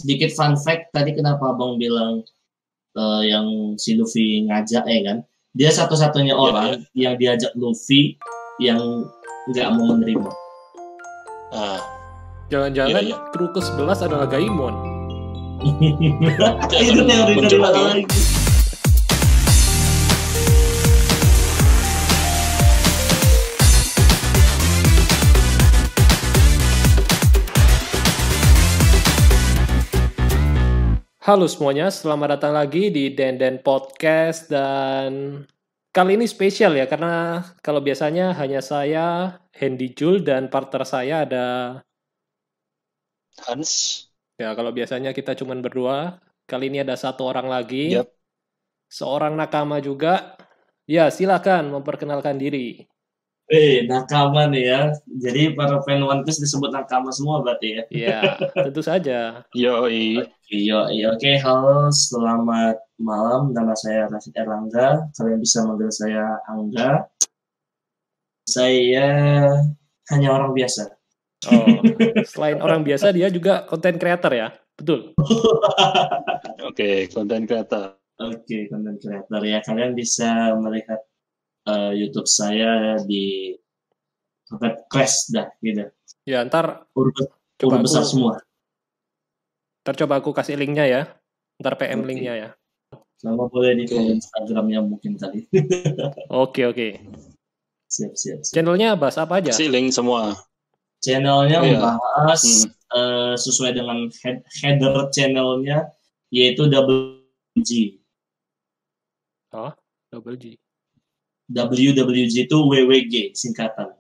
sedikit fun fact tadi kenapa Abang bilang yang si Luffy ngajak kan. Dia satu-satunya orang yang diajak Luffy yang nggak mau menerima. Jangan-jangan kru ke-11 adalah Gaimon. Itu teori dari mana lagi? Halo semuanya, selamat datang lagi di Denden Podcast. Dan kali ini spesial ya, karena kalau biasanya hanya saya, Hendy Jul, dan partner saya ada Hans. Ya, kalau biasanya kita cuma berdua, kali ini ada satu orang lagi. Yep. Seorang nakama juga. Ya, silakan memperkenalkan diri. Nakama nih ya. Jadi para fan One Piece disebut nakama semua berarti ya? Iya, tentu saja. Yoi. Oke, halo, selamat malam. Nama saya Rasid Erlangga. Kalian bisa manggil saya Angga. Saya hanya orang biasa. Oh, selain orang biasa, dia juga content creator ya? Betul? Oke, content creator. Oke, content creator ya. Kalian bisa melihat YouTube saya di Crash dah gitu. Ya, ntar coba besar semua. Ntar coba aku kasih linknya ya. Ntar PM linknya ya. Sama boleh di Instagramnya mungkin tadi. Oke. Siap. Channelnya bahas apa aja? Kasih link semua. Channelnya membahas sesuai dengan header channelnya, yaitu Double G. Oh, Double G. WWG itu WWG singkatan.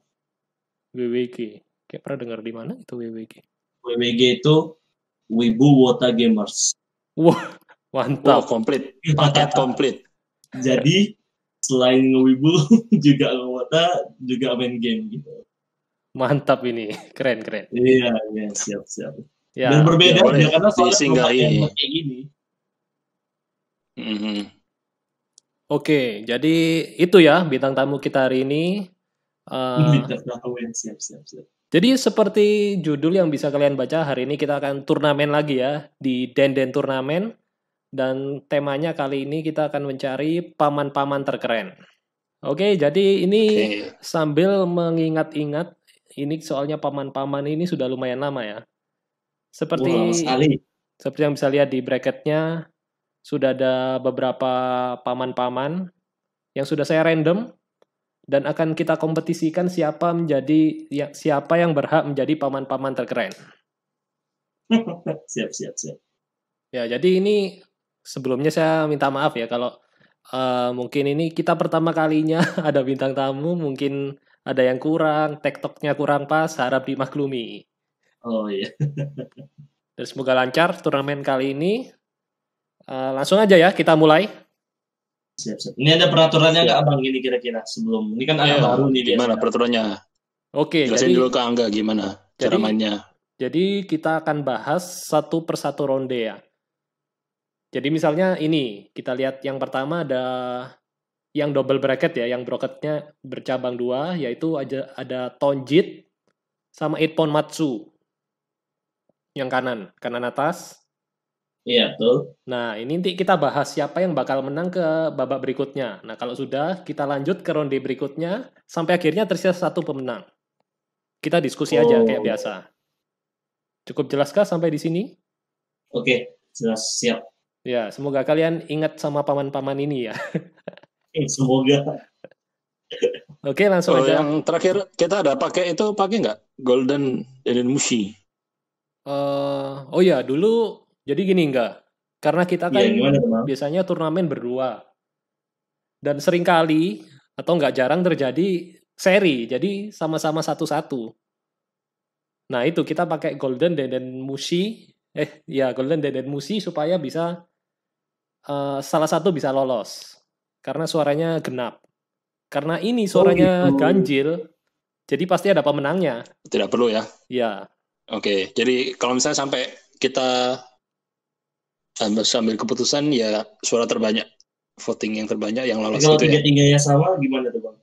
WWG. Kayak pernah dengar di mana itu WWG? WWG itu Wibu Wota Gamers. Wah, mantap. Komplit. Paket komplit. Jadi selain Wibu juga Wota juga main game gitu. Mantap ini. Keren. Iya, siap. Ya, dan berbeda ya, karena soalnya kayak gini. Oke, jadi itu ya bintang tamu kita hari ini. Bintang tamu yang siap. Jadi seperti judul yang bisa kalian baca, hari ini kita akan turnamen lagi ya, di Denden Turnamen. Dan temanya kali ini kita akan mencari paman-paman terkeren. Oke, jadi ini sambil mengingat-ingat, ini soalnya paman-paman ini sudah lumayan lama ya. Seperti yang bisa lihat di bracketnya, sudah ada beberapa paman-paman yang sudah saya random dan akan kita kompetisikan siapa yang berhak menjadi paman-paman terkeren. Siap. Ya, jadi ini sebelumnya saya minta maaf ya kalau mungkin ini kita pertama kalinya ada bintang tamu, mungkin ada yang kurang, tektoknya kurang pas, harap dimaklumi. Oh iya. Dan semoga lancar turnamen kali ini. Langsung aja ya, kita mulai. Siap. Ini ada peraturannya nggak Abang gini kira-kira sebelum? Ini kan ada baru nih. Gimana peraturannya? Oke, jelasin dulu ke Angga gimana cara mainnya. Jadi kita akan bahas satu persatu ronde ya. Jadi misalnya ini, kita lihat yang pertama ada yang double bracket ya, yang bracketnya bercabang dua, yaitu ada Tonjit sama Ippon Matsu. Yang kanan atas. Iya, betul. Nah, ini nanti kita bahas siapa yang bakal menang ke babak berikutnya. Nah, kalau sudah, kita lanjut ke ronde berikutnya, sampai akhirnya tersisa satu pemenang. Kita diskusi aja kayak biasa. Cukup jelaskah sampai di sini? Oke, jelas, siap. Ya, semoga kalian ingat sama paman-paman ini ya. Semoga. Oke, langsung aja. Yang terakhir kita ada pakai nggak? Golden Denden Mushi. Oh ya, dulu jadi gini enggak. Karena kita kan biasanya turnamen berdua. Dan seringkali atau enggak jarang terjadi seri. Jadi sama-sama satu-satu. Nah, itu kita pakai Golden Denden Mushi. Golden Denden Mushi supaya bisa salah satu bisa lolos. Karena suaranya genap. Karena ini suaranya ganjil. Jadi pasti ada pemenangnya. Tidak perlu ya? Iya. Oke, jadi kalau misalnya sampai kita sambil keputusan ya suara terbanyak, voting yang terbanyak yang lolos kalau itu ya. Kalau tiga-tiganya sama gimana tuh Bang?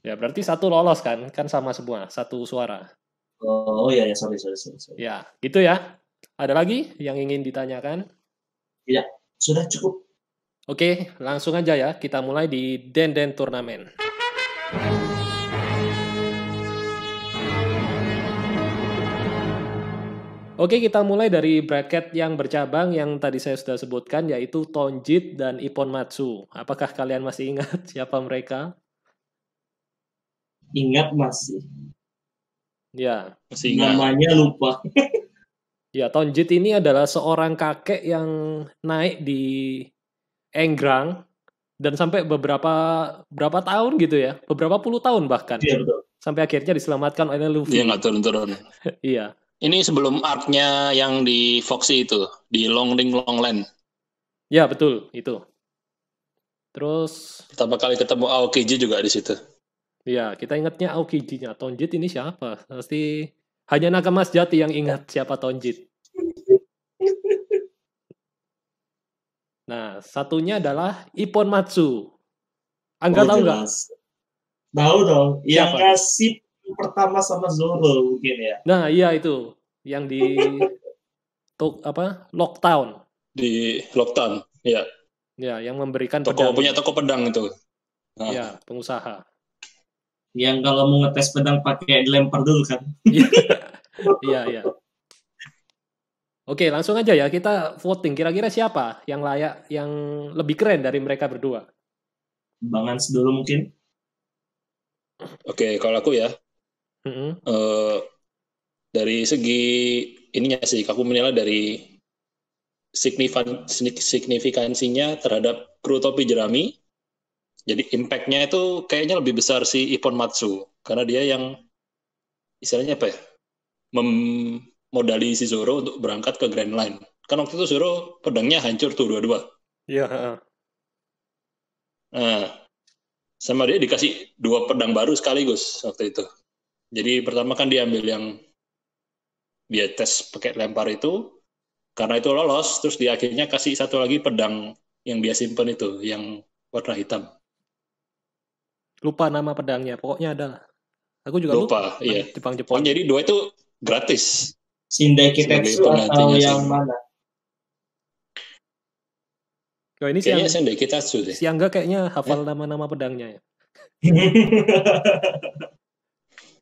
Ya berarti satu lolos kan sama semua, satu suara. Oh iya, sorry. Ya, gitu ya. Ada lagi yang ingin ditanyakan? Tidak, sudah cukup. Oke, langsung aja ya. Kita mulai di Denden Turnamen. Oke, kita mulai dari bracket yang bercabang yang tadi saya sudah sebutkan, yaitu Tonjit dan Ippon Matsu. Apakah kalian masih ingat siapa mereka? Ingat masih. Ya, Masih ingat. Namanya lupa. ya Tonjit ini adalah seorang kakek yang naik di Enggrang dan sampai berapa tahun gitu ya, beberapa puluh tahun bahkan. Iya betul. Sampai akhirnya diselamatkan oleh Luffy. Dia nggak turun-turun. Iya. Ini sebelum arc-nya yang di Foxy itu, di Long Ring Longland. Ya, betul, itu. Terus Pertama kali ketemu Aokiji juga di situ. ya, kita ingatnya Aokiji-nya. Tonjit ini siapa? Pasti hanya nakama sejati yang ingat siapa Tonjit. Nah, satunya adalah Ippon Matsu. Angga tahu nggak? jelas. Tahu dong. Yang Siapa? ngasih pertama sama Zoro mungkin ya. Nah, iya itu. Yang di Lockdown. Di Lockdown, ya. Ya, yang memberikan Toko pedang. punya toko pedang itu. Nah, Ya, pengusaha. Yang kalau mau ngetes pedang pakai dilempar dulu kan. Iya, iya. Oke, langsung aja ya. Kita voting. Kira-kira siapa yang layak, yang lebih keren dari mereka berdua? Bang Hans dulu mungkin. Oke, kalau aku ya, Mm-mm. dari segi ininya sih, aku menilai dari signifikansinya terhadap kru topi jerami. Jadi impact-nya itu kayaknya lebih besar si Ippon Matsu. Karena dia yang, istilahnya apa ya, memodali si Zoro untuk berangkat ke Grand Line. Kan waktu itu Zoro pedangnya hancur tuh dua-dua. Iya. Nah, sama dia dikasih 2 pedang baru sekaligus waktu itu. Jadi pertama kan dia ambil yang dia tes pakai lempar itu, karena itu lolos, terus di akhirnya kasih satu lagi pedang yang dia simpen itu, yang warna hitam. Lupa nama pedangnya. Pokoknya adalah. Aku juga lupa. Iya. Jepang-Jepang. Jadi 2 itu gratis. Shindai Kitetsu atau yang mana? Oh, ini kayaknya Shindai Kitetsu deh. Si Angga kayaknya hafal nama-nama pedangnya ya.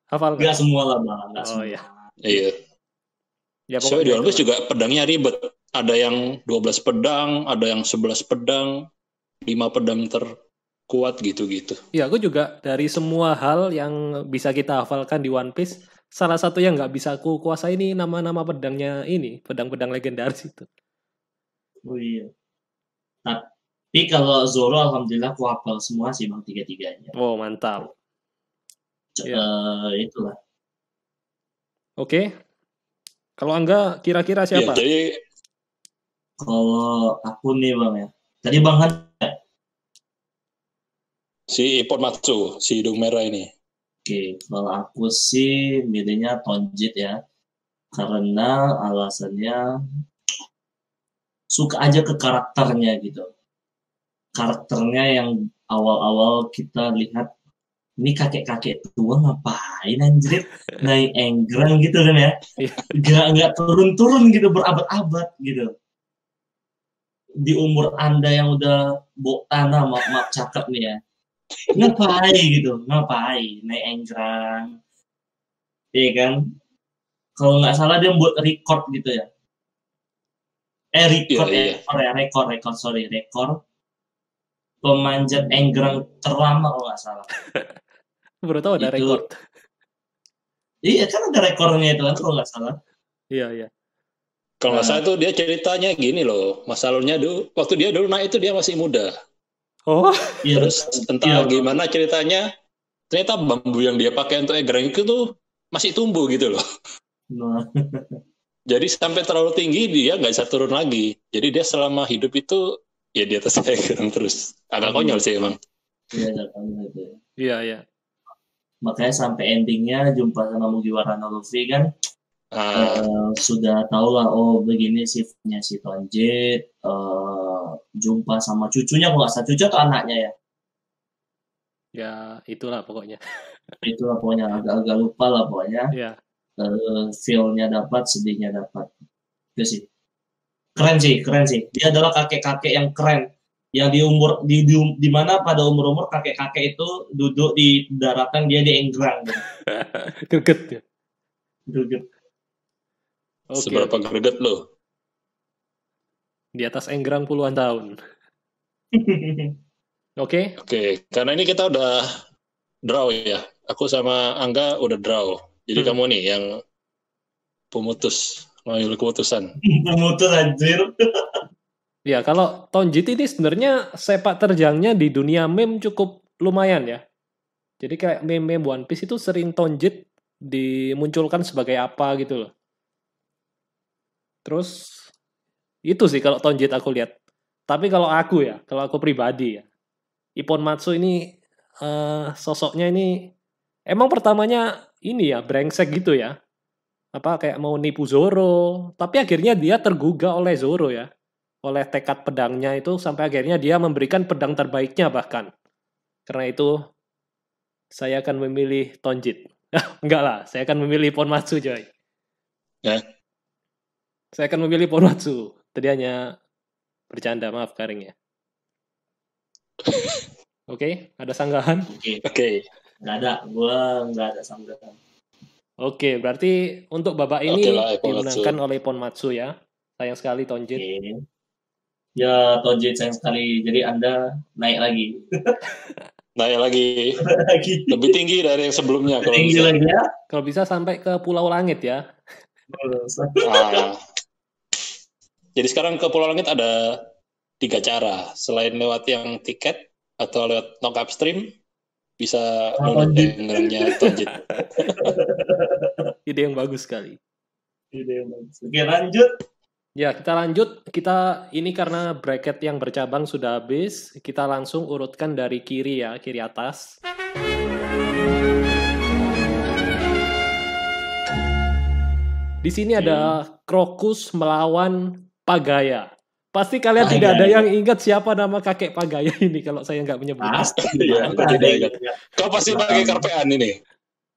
Hafal Enggak semua lah Bang. Enggak Oh semua. iya. Iya. Ya, So di pokoknya One Piece juga pedangnya ribet. Ada yang 12 pedang, ada yang 11 pedang, 5 pedang terkuat gitu-gitu. Iya, aku juga dari semua hal yang bisa kita hafalkan di One Piece, salah satu yang nggak bisa aku kuasai ini nama-nama pedangnya ini, pedang-pedang legendaris itu. Oh iya. Tapi kalau Zoro alhamdulillah aku hafal semua sih Bang, 3-3-nya. Oh, mantap. Itulah. Oke. Kalau Angga kira-kira siapa? Ya, jadi kalau aku nih Bang ya. Tadi Bang Han si Ippon Matsu, si hidung merah ini. Oke, kalau aku sih milihnya Tonjit ya. Karena alasannya suka aja ke karakternya gitu. Karakternya yang awal-awal kita lihat, ini kakek-kakek tua ngapain anjir naik Enggrang gitu kan ya. Nggak turun-turun gitu, berabad-abad gitu. Di umur Anda yang udah bok tanah, maaf cakep nih ya. Ngapain naik Enggrang. Iya kan? Kalau nggak salah dia buat record gitu ya. Rekor pemanjat Enggrang terlama kalau nggak salah. Baru tahu ada rekor. Iya kan ada rekornya itu kan kalau nggak salah. Iya. Kalau nggak salah itu dia ceritanya gini loh, masa lalunya dulu, waktu dia dulu naik itu dia masih muda. Oh. Terus entah gimana ceritanya, ternyata bambu yang dia pakai untuk Enggrang itu tuh masih tumbuh gitu loh. Nah. Jadi sampai terlalu tinggi dia nggak bisa turun lagi. Jadi dia selama hidup itu ya di atas Enggrang terus. Agak konyol sih emang. Iya. Makanya sampai endingnya jumpa sama Mugiwara no Luffy kan, sudah tahu lah, oh begini sifatnya si Tonjit, jumpa sama cucunya, kalau nggak salah cucu atau anaknya ya? Ya itulah pokoknya. Itulah pokoknya, agak-agak lupa lah pokoknya. Iya. Feel-nya dapat, sedihnya dapat. Itu sih. Keren sih. Dia adalah kakek-kakek yang keren. Yang di mana pada umur-umur kakek-kakek itu duduk di daratan, dia di enggrang. Greget ya. Duduk. Oke, Seberapa greget lo? di atas enggrang puluhan tahun. Oke, Oke, karena ini kita udah draw ya. Aku sama Angga udah draw. Jadi kamu nih yang pemutus, mengambil keputusan. Pemutus anjir. ya kalau Tonjit ini sebenarnya sepak terjangnya di dunia meme cukup lumayan ya. Jadi kayak meme One Piece itu sering Tonjit dimunculkan sebagai apa gitu loh. Terus itu sih kalau Tonjit aku lihat. Tapi kalau aku pribadi ya, Ippon Matsu ini sosoknya ini emang pertamanya ini ya brengsek gitu ya. Apa kayak mau nipu Zoro, tapi akhirnya dia tergugah oleh Zoro ya. Oleh tekad pedangnya itu sampai akhirnya dia memberikan pedang terbaiknya bahkan. Karena itu saya akan memilih Tonjit. Enggak lah, saya akan memilih Ippon Matsu coy. Ya. Saya akan memilih Ippon Matsu. Tadi hanya bercanda, maaf Karing ya. Oke, ada sanggahan? Oke. Nggak ada sanggahan. Oke, berarti untuk babak ini Oke lah, Ippon Matsu. dimenangkan oleh Ippon Matsu ya. Sayang sekali Tonjit. Oke. Ya, Tonjit sayang sekali. Jadi Anda naik lagi. Naik lagi. Lebih tinggi dari yang sebelumnya kalau Tinggi bisa. lagi ya. Kalau bisa sampai ke Pulau Langit ya. Ah. Jadi sekarang ke Pulau Langit ada 3 cara. Selain lewat yang tiket atau lewat knock upstream, bisa nunuk enggrangnya Tonjit. Ide yang bagus sekali. Oke, lanjut. Ya, kita lanjut. Kita ini karena bracket yang bercabang sudah habis, kita langsung urutkan dari kiri ya, kiri atas. Di sini ada Krokus melawan Pagaya. Pasti kalian tidak ada yang ingat siapa nama kakek Pagaya ini kalau saya nggak menyebut. Pasti. Iya, aku tidak ingat. Kau pasti pakai karpean ini.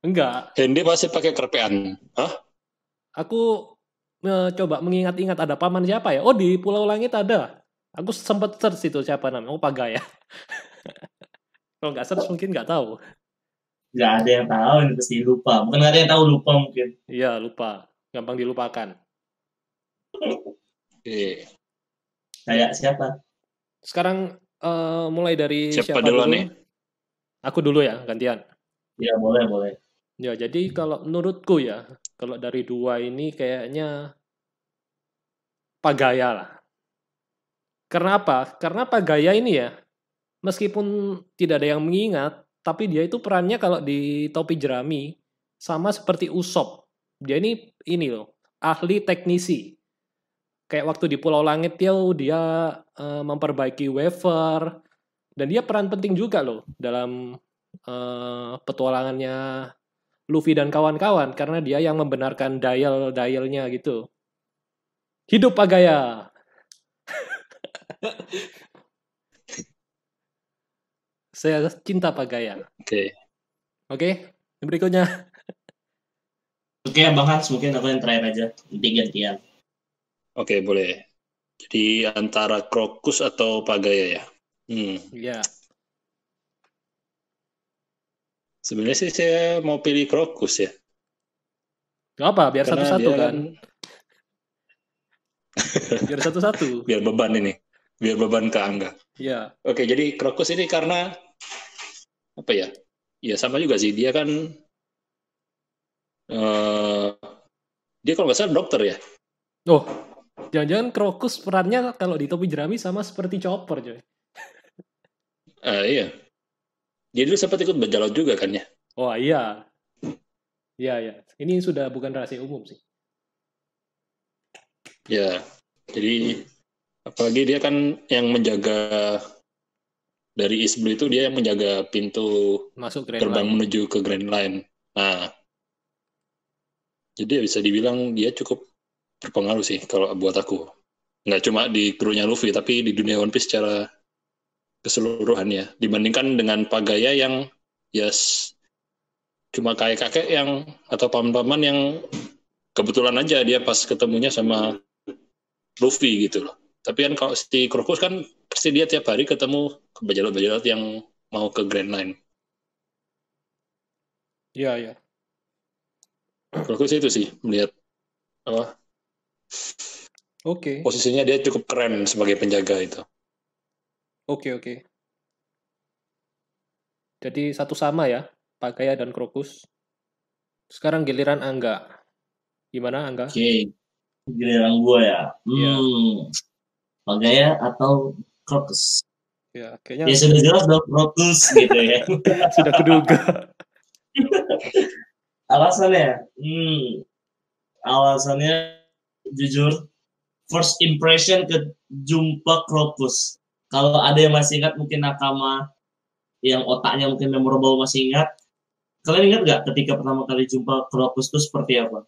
Enggak. Hendy pasti pakai karpean. Hah? Aku coba mengingat-ingat ada paman siapa ya? Oh, di Pulau Langit ada. Aku sempat search itu siapa namanya. Oh, Pagaya. Kalau nggak search mungkin nggak tahu. Nggak ada yang tahu, ini pasti lupa. Bukan nggak ada yang tahu, lupa mungkin. Iya, lupa. Gampang dilupakan. Oke. Kayak siapa? Sekarang mulai dari Siapa dulu nih? Aku dulu ya, gantian. Ya, boleh. Ya, jadi kalau menurutku ya, kalau dari dua ini kayaknya Pagaya lah. Karena apa? Karena Pagaya ini ya, meskipun tidak ada yang mengingat, tapi dia itu perannya kalau di Topi Jerami sama seperti Usopp. Dia ini loh, ahli teknisi. Kayak waktu di Pulau Langit dia memperbaiki wafer, dan dia peran penting juga loh dalam petualangannya Luffy dan kawan-kawan karena dia yang membenarkan dialnya gitu. Hidup Pagaya. Saya cinta Pagaya. Oke, berikutnya. Oke, Bang Hans, mungkin aku yang terakhir aja. Nanti gantian. Oke, boleh. Jadi antara Krokus atau Pagaya ya? Iya. Sebenarnya sih saya mau pilih Krokus ya. Gak apa, biar Karena satu-satu dia kan. Biar satu-satu. Biar beban ini. Biar beban ke Angga. Iya. Oke, jadi Krokus ini karena apa ya? Ya sama juga sih. Dia kan dia kalau nggak salah dokter ya. Oh, jangan-jangan Krokus perannya kalau di Topi Jerami sama seperti Chopper, coy. Iya. Dia dulu sempat ikut berjalan juga kan ya? Oh iya. Iya. Ini sudah bukan rahasia umum sih. Ya, jadi apalagi dia kan yang menjaga dari East Blue itu, dia yang menjaga pintu masuk Grand gerbang Line. menuju ke Grand Line. Nah, jadi bisa dibilang dia cukup berpengaruh sih kalau buat aku. Nggak cuma di krunya Luffy, tapi di dunia One Piece secara keseluruhannya. Dibandingkan dengan Pagaya yang cuma kakek yang atau paman-paman yang kebetulan aja dia pas ketemunya sama Luffy gitu loh. Tapi kan kalau si Crocus kan pasti dia tiap hari ketemu bajak-bajak yang mau ke Grand Line. Iya. Crocus itu sih melihat apa Oke. posisinya dia cukup keren sebagai penjaga itu. Oke. Jadi satu sama ya, Pak Gaya dan Crocus. Sekarang giliran Angga. Gimana Angga? Oke, giliran gue ya. Iya. Pak Gaya atau Crocus? Ya, Ya kayaknya sudah jelas dong Crocus gitu ya. sudah kuduga. Alasannya jujur first impression ke jumpa Crocus. Kalau ada yang masih ingat mungkin Nakama yang otaknya mungkin memorable masih ingat. Kalian ingat nggak ketika pertama kali jumpa Crocus itu seperti apa?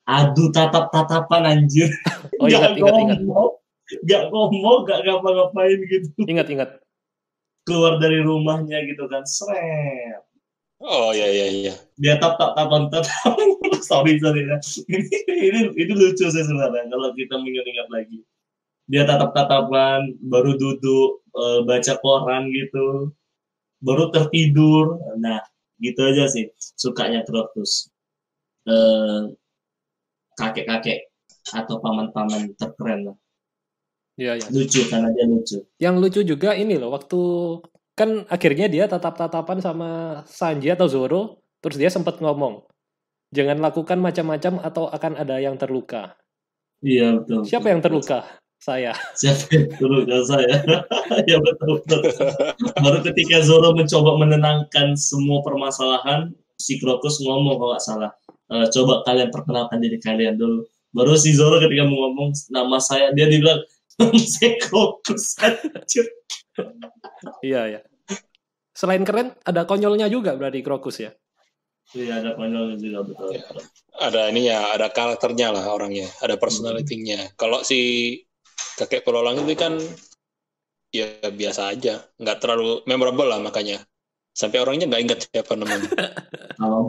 Adu tatap-tatapan anjir. Oh, ingat. Gak ngomong, gak ngapa-ngapain gitu. Ingat. Keluar dari rumahnya gitu kan, seret. Oh iya. Dia tatapan. sorry. Ini lucu sih sebenarnya kalau kita mengingat lagi. Dia tatap-tatapan, baru duduk, baca koran gitu, baru tertidur. Nah, gitu aja sih sukanya Crocus. Kakek-kakek atau paman-paman terkeren lah. Iya. Lucu karena dia lucu. Yang lucu juga ini loh, waktu kan akhirnya dia tatap-tatapan sama Sanji atau Zoro, terus dia sempat ngomong, jangan lakukan macam-macam atau akan ada yang terluka. Iya betul. Siapa yang terluka? Saya. Siapa yang terluka? Saya. Ya betul. Baru ketika Zoro mencoba menenangkan semua permasalahan, si Crocus ngomong kalau nggak salah, coba kalian perkenalkan diri kalian dulu. Baru si Zoro ketika mau ngomong nama saya, dia dibilang saya Crocus anjir. Iya. Selain keren, ada konyolnya juga berarti Crocus ya? Iya, ada konyolnya juga betul. Ya, ada karakternya lah orangnya, ada personality-nya. Kalau si kakek pelolang itu kan ya biasa aja, nggak terlalu memorable lah makanya. Sampai orangnya nggak ingat siapa namanya. Kalau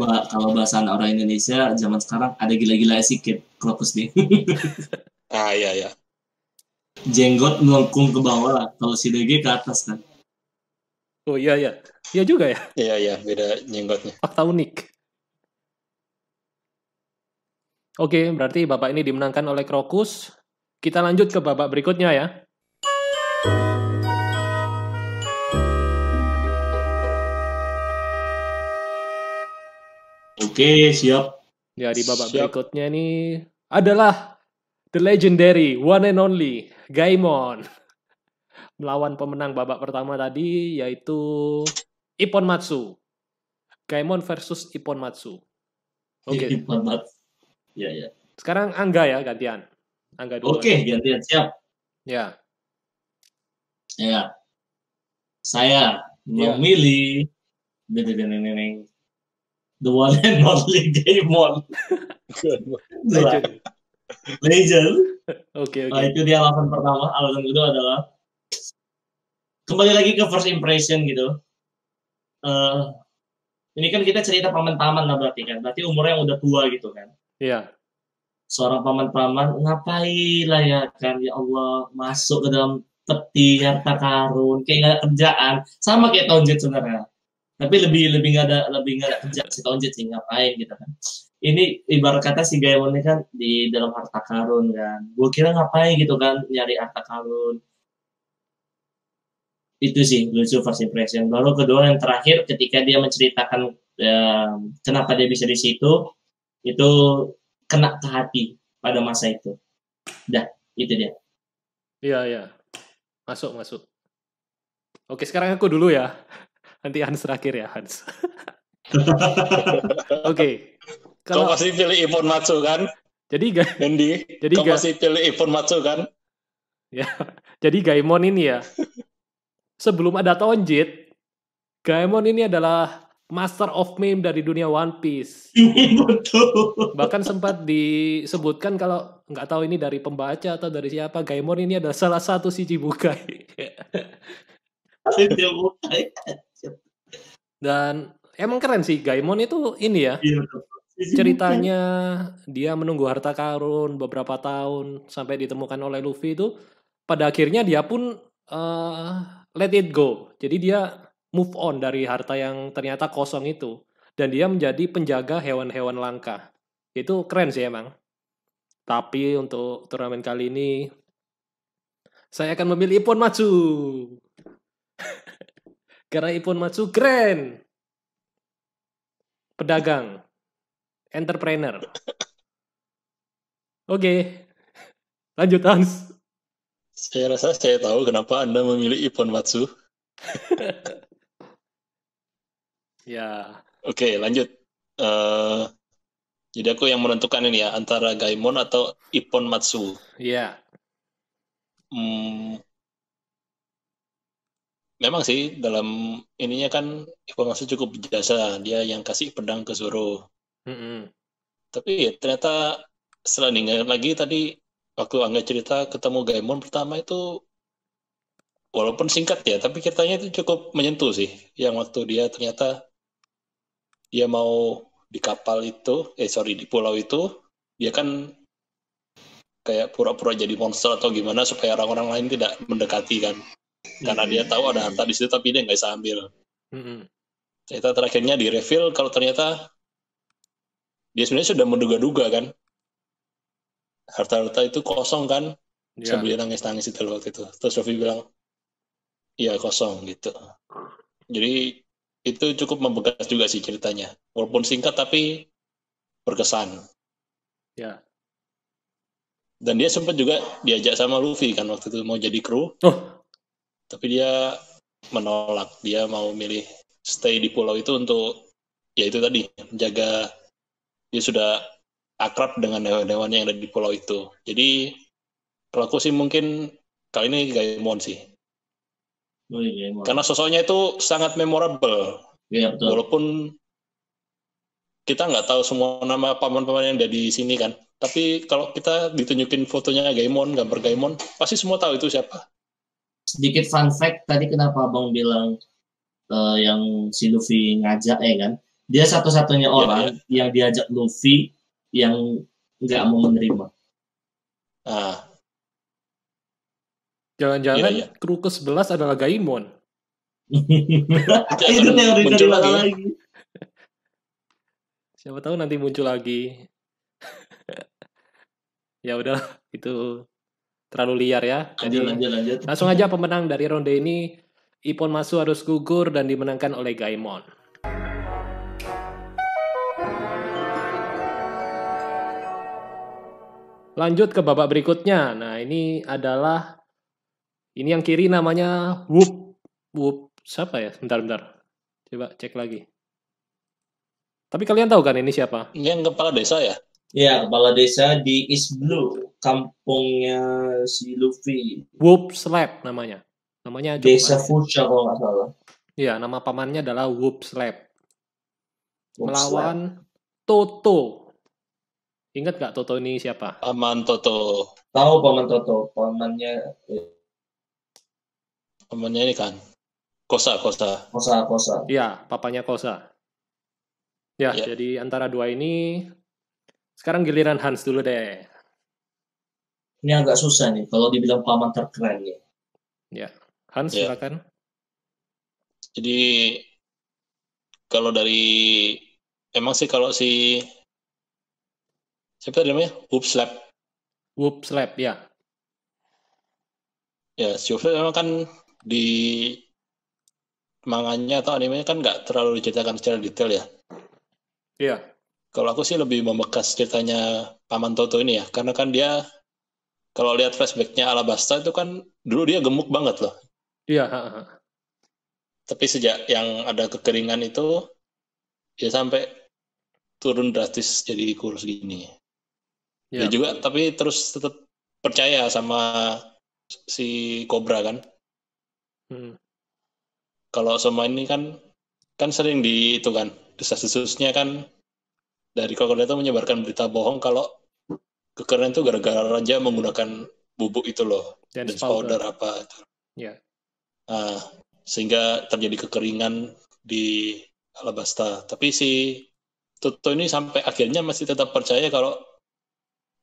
bahasan orang Indonesia zaman sekarang ada gila-gila sikit Crocus nih. Iya. Jenggot melengkung ke bawah, kalau si DG ke atas kan. Oh iya. Iya juga ya? Iya, beda jenggotnya. Fakta unik. Oke, berarti babak ini dimenangkan oleh Crocus. Kita lanjut ke babak berikutnya ya. Oke, siap. Ya, di babak berikutnya ini adalah the legendary one and only Gaimon melawan pemenang babak pertama tadi, yaitu Ippon Matsu. Gaimon versus Ippon Matsu. Oke. Ippon Matsu. Ya. Sekarang Angga ya gantian. Angga dulu. Oke, gantian siap. Ya. Saya memilih the one and only Gaimon. Legend. Oke. Itu dia alasan pertama. Alasan kedua adalah kembali lagi ke first impression gitu. Ini kan kita cerita paman-paman lah berarti kan. Berarti umurnya udah tua gitu kan. Iya. Seorang paman-paman ngapain lah ya kan, ya Allah, masuk ke dalam peti harta karun kayak nggak ada kerjaan, sama kayak Tonjet sebenarnya, tapi lebih nggak ada kerjaan si Tonjet sih, ngapain gitu kan. Ini ibarat kata si Gaimon ini kan di dalam harta karun kan, gue kira ngapain gitu kan nyari harta karun. Itu sih lucu first impression. Baru kedua yang terakhir ketika dia menceritakan kenapa dia bisa di situ, itu kena ke hati pada masa itu. Dah, itu dia. Iya. Masuk. Oke, sekarang aku dulu ya. Nanti Hans terakhir ya, Hans. Oke. Kau masih pilih Ippon Matsu kan? Jadi kau masih pilih Ippon Matsu kan? Ya. Jadi Gaimon ini ya. Sebelum ada Tonjit, Gaimon ini adalah Master of Meme dari dunia One Piece. Betul. Bahkan sempat disebutkan kalau nggak tahu ini dari pembaca atau dari siapa, Gaimon ini adalah salah satu Shichibukai. Dan emang keren sih Gaimon itu ini ya. ceritanya dia menunggu harta karun beberapa tahun sampai ditemukan oleh Luffy itu, pada akhirnya dia pun let it go. Jadi dia move on dari harta yang ternyata kosong itu. Dan dia menjadi penjaga hewan-hewan langka. Itu keren sih emang. Tapi untuk turnamen kali ini, saya akan memilih Ippon Matsu. Karena Ippon Matsu keren. Pedagang. Entrepreneur. Oke. Lanjut Hans. Saya rasa saya tahu kenapa Anda memilih Ippon Matsu. Ya. Oke, lanjut. Jadi aku yang menentukan ini ya, antara Gaimon atau Ippon Matsu. Iya. Memang sih, dalam ininya kan Ippon Matsu cukup berjasa. Dia yang kasih pedang ke Zoro. Tapi ya, ternyata setelah diingat lagi tadi, waktu Angga cerita ketemu Gaimon pertama itu, walaupun singkat ya, tapi ceritanya itu cukup menyentuh sih. Yang waktu dia ternyata dia mau di kapal itu, di pulau itu, dia kan kayak pura-pura jadi monster atau gimana supaya orang-orang lain tidak mendekati kan. Karena dia tahu ada harta di situ tapi dia nggak bisa ambil. Ternyata terakhirnya di reveal kalau ternyata dia sebenarnya sudah menduga-duga kan. Harta-harta itu kosong kan. Sambil dia nangis-nangis itu waktu itu. Terus Luffy bilang, iya kosong gitu. Jadi itu cukup membekas juga sih ceritanya. Walaupun singkat tapi berkesan. Ya. Dan dia sempat juga diajak sama Luffy kan waktu itu mau jadi kru. Tapi dia menolak. Dia mau milih stay di pulau itu untuk ya itu tadi menjaga, dia sudah akrab dengan hewan-hewan yang ada di pulau itu. Jadi kalau aku sih mungkin kali ini Gaimon sih. Karena sosoknya itu sangat memorable. Ya, betul. Walaupun kita nggak tahu semua nama paman-paman yang ada di sini kan. Tapi kalau kita ditunjukin fotonya Gaimon, gambar Gaimon, pasti semua tahu itu siapa. Sedikit fun fact, tadi kenapa Abang bilang yang si Luffy ngajak kan? Dia satu-satunya orang yang diajak Luffy yang nggak mau menerima. Jangan-jangan kru ke-11 adalah Gaimon. Itu teori dari mana lagi? Siapa tahu nanti muncul lagi. Ya udah, itu terlalu liar ya. Lanjut. Langsung aja pemenang dari ronde ini, Ippon Matsu harus gugur dan dimenangkan oleh Gaimon. Lanjut ke babak berikutnya. Nah, ini yang kiri namanya Whoop. Siapa ya? Bentar. Coba cek lagi. Tapi kalian tahu kan ini siapa? Yang kepala desa ya? Ya, kepala desa di East Blue, kampungnya si Luffy. Whoop Slap namanya. Namanya Desa Fuchsia kalau nggak salah. Iya, nama pamannya adalah Whoop Slap. Melawan Toto. Ingat nggak Toto ini siapa? Paman Toto. Tahu paman Toto. Pamannya ini kan Kosa. Iya, papanya Kosa. Ya, jadi antara dua ini sekarang giliran Hans dulu deh. Ini agak susah nih kalau dibilang paman terkeren nih. Ya, Hans silakan. Jadi kalau dari emang sih kalau si siapa namanya? Whoop Slap ya. Ya, si Whoop memang kan di manganya atau animenya kan nggak terlalu diceritakan secara detail ya. Iya. Kalau aku sih lebih membekas ceritanya Paman Toto ini ya, karena kan dia kalau lihat flashbacknya Alabasta itu kan dulu dia gemuk banget loh. Iya. Tapi sejak yang ada kekeringan itu, dia sampai turun drastis jadi kurus gini. Ya, dia juga tapi terus tetap percaya sama si Cobra kan. Kalau semua ini kan sering di itu kan, desas-desusnya kan dari Crocodile itu menyebarkan berita bohong kalau kekeringan itu gara-gara raja menggunakan bubuk itu loh, dance powder apa itu. Ya. Nah, sehingga terjadi kekeringan di Alabasta. Tapi si Toto ini sampai akhirnya masih tetap percaya kalau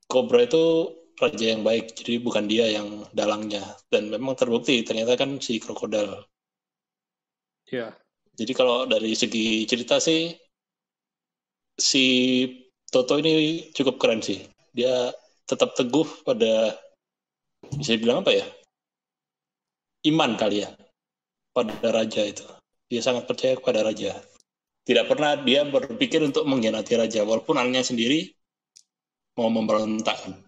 Cobra itu raja yang baik, jadi bukan dia yang dalangnya. Dan memang terbukti ternyata kan si krokodil. Ya. Jadi kalau dari segi cerita sih, si Toto ini cukup keren sih. Dia tetap teguh pada, bisa dibilang apa ya, iman kali ya, pada raja itu. Dia sangat percaya kepada raja. Tidak pernah dia berpikir untuk mengkhianati raja, walaupun anaknya sendiri mau memberontak.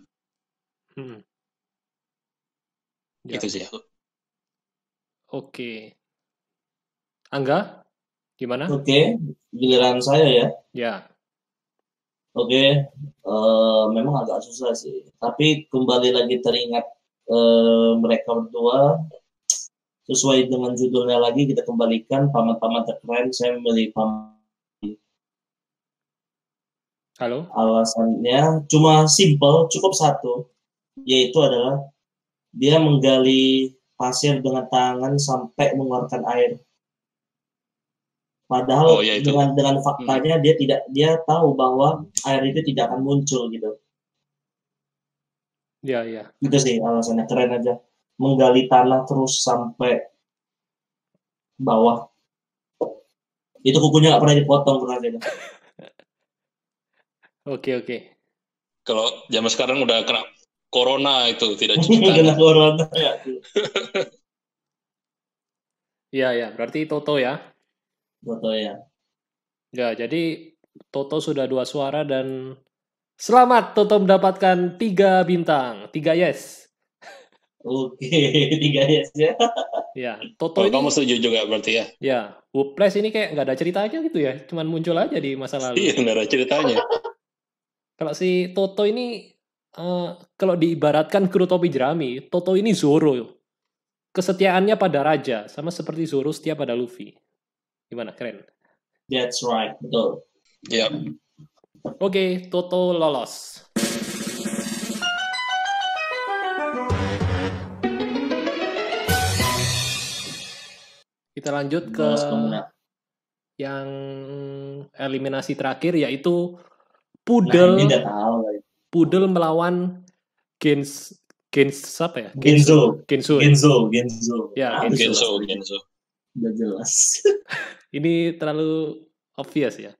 Ya. Itu sih aku. Oke. Angga, gimana? Oke, giliran saya ya. Ya. Oke, memang agak susah sih. Tapi kembali lagi teringat mereka berdua. Sesuai dengan judulnya lagi, kita kembalikan paman-paman terkeren. Saya memilih paman. Halo? Alasannya cuma simple, cukup satu. Yaitu adalah dia menggali pasir dengan tangan sampai mengeluarkan air. Padahal ya itu. dengan faktanya dia tahu bahwa air itu tidak akan muncul gitu. Ya. Itu sih alasannya, keren aja. Menggali tanah terus sampai bawah. Itu kukunya nggak pernah dipotong, pernah aja. Oke. Kalau zaman sekarang udah kena corona itu tidak cuci tangan. Kena corona. Ya. Berarti Toto ya. Toto ya. Ya, jadi Toto sudah 2 suara dan selamat, Toto mendapatkan 3 bintang, 3 yes. Oke, 3 yes ya. Ya, Toto ini. Kamu setuju juga berarti ya? Ya, Wuples ini kayak nggak ada ceritanya gitu ya, cuman muncul aja di masa lalu. Iya, nggak ada ceritanya. Kalau si Toto ini, kalau diibaratkan kru topi jerami, Toto ini Zoro. Kesetiaannya pada raja, sama seperti Zoro setia pada Luffy. Gimana, keren? That's right, betul. Ya. Oke, Toto lolos. Kita lanjut ke yang eliminasi terakhir, yaitu Pudel. Nah, ini udah tahu. Pudel melawan Genzo. Ya, Genzo. Udah jelas. Ini terlalu obvious ya.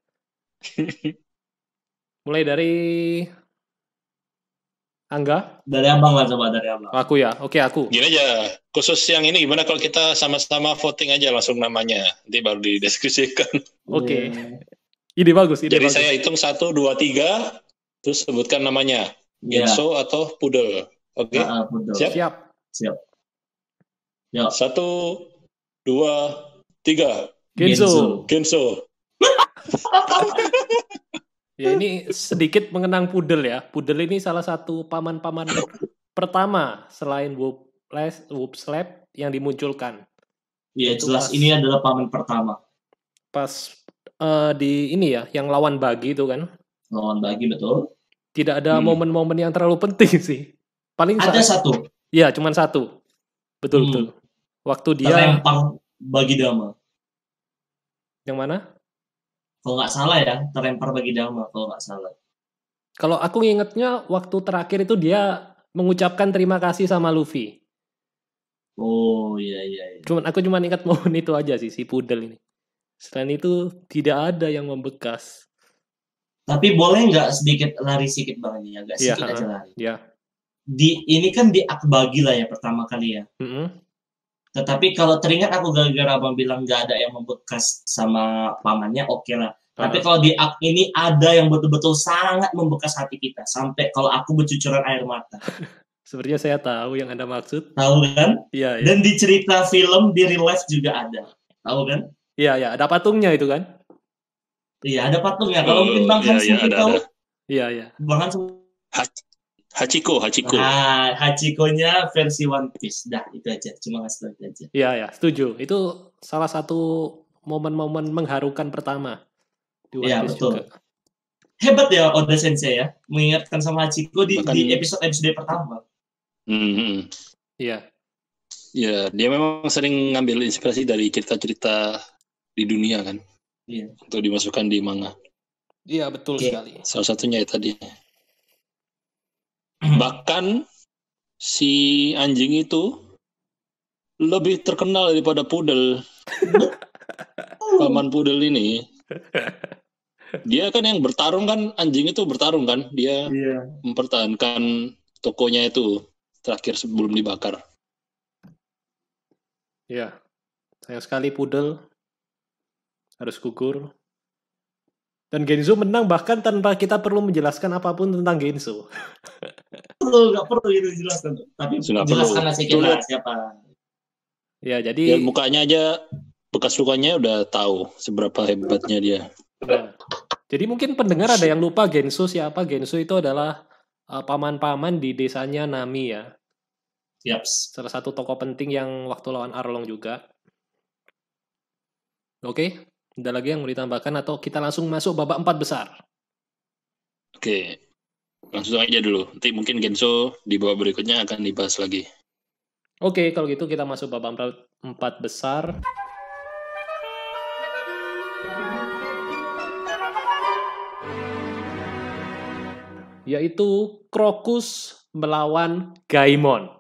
Mulai dari Angga? Dari abang lah, coba dari abang. Aku ya, oke aku. Gini aja, khusus yang ini gimana kalau kita sama-sama voting aja langsung namanya, nanti baru didiskusikan. Oke. Ide bagus. Jadi saya hitung 1, 2, 3, terus sebutkan namanya. Genzo atau Pudel. Oke? Pudel. Siap. Ya. 1, 2, 3. Genzo. Ya, ini sedikit mengenang Pudel ya. Pudel ini salah satu paman-paman pertama selain Whoopslap yang dimunculkan. Iya, jelas ini adalah paman pertama. Pas di ini ya, yang lawan Bagi itu kan. Lawan Bagi, betul. Tidak ada momen-momen yang terlalu penting sih. Paling ada satu. Iya, cuma satu. Betul. Waktu dia terlempar Bagi Dama. Yang mana? Kalau nggak salah ya, terlempar Bagi Dama kalau nggak salah. Kalau aku ingetnya waktu terakhir itu dia mengucapkan terima kasih sama Luffy. Oh iya. Aku cuma ingat momen itu aja sih, si Pudel ini. Selain itu tidak ada yang membekas. Tapi boleh nggak lari sedikit Bang ini, agak sedikit aja lari. Ya. Ini kan di Akbagi lah ya pertama kali ya. Tetapi kalau teringat aku gara-gara abang bilang nggak ada yang membekas sama pamannya, oke lah. Tapi kalau di Ak ini ada yang betul-betul sangat membekas hati kita. Sampai kalau aku bercucuran air mata. Sepertinya saya tahu yang Anda maksud. Tahu kan? Iya. Dan di cerita film, di real life juga ada. Tahu kan? Iya. Ada patungnya itu kan? Iya, ada patungnya. Kalau mungkin Bang Hans mungkin tahu. Iya. Bang Hans. Hachiko. Hachiko-nya versi One Piece. Dah, itu aja. Cuma ngasih tahu aja. Iya, setuju. Itu salah satu momen-momen mengharukan pertama di One Piece betul. juga. Hebat ya Oda Sensei ya, mengingatkan sama Hachiko di episode pertama. Iya. Ya, dia memang sering ngambil inspirasi dari cerita-cerita di dunia kan. Iya. Untuk dimasukkan di manga. Iya, betul Oke. sekali. Salah satunya ya tadi. Bahkan si anjing itu lebih terkenal daripada Pudel. Paman Pudel ini. Dia kan yang bertarung kan, anjing itu bertarung kan. Dia Iya. mempertahankan tokonya itu terakhir sebelum dibakar. Ya, sayang sekali Pudel harus gugur. Dan Genzo menang bahkan tanpa kita perlu menjelaskan apapun tentang Genzo. Nggak perlu itu dijelaskan. Tapi Nggak jelaskan perlu. aja Tuh, kita lihat. siapa. Ya, Ya, jadi mukanya aja, bekas lukanya udah tahu seberapa hebatnya dia. ya. Jadi mungkin pendengar ada yang lupa Genzo siapa. Genzo itu adalah paman-paman di desanya Nami ya. Yaps. Salah satu tokoh penting yang waktu lawan Arlong juga. Oke, ada lagi yang mau ditambahkan atau kita langsung masuk babak 4 besar? Oke, langsung aja dulu. Nanti mungkin Genso di babak berikutnya akan dibahas lagi. Oke, kalau gitu kita masuk babak 4 besar. Yaitu Crocus melawan Gaimon.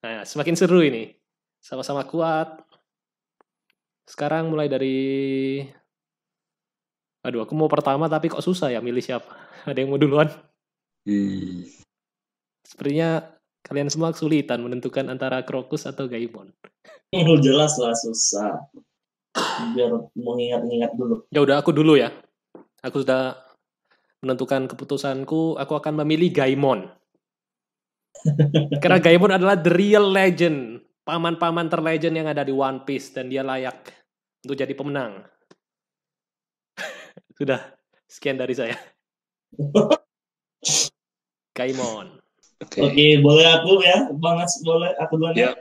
Nah, semakin seru ini. Sama-sama kuat. Sekarang mulai dari... Aduh, aku mau pertama tapi kok susah ya milih siapa. Ada yang mau duluan? Sepertinya kalian semua kesulitan menentukan antara Crocus atau Gaimon. Jelas lah susah. Biar mengingat-ingat dulu. Ya udah, aku dulu ya. Aku sudah menentukan keputusanku. Aku akan memilih Gaimon. Karena Gaimon adalah the real legend. Paman-paman terlegend yang ada di One Piece. Dan dia layak untuk jadi pemenang. Sudah, sekian dari saya. Gaimon. Oke, boleh aku ya? Bang As, boleh aku duluan ya?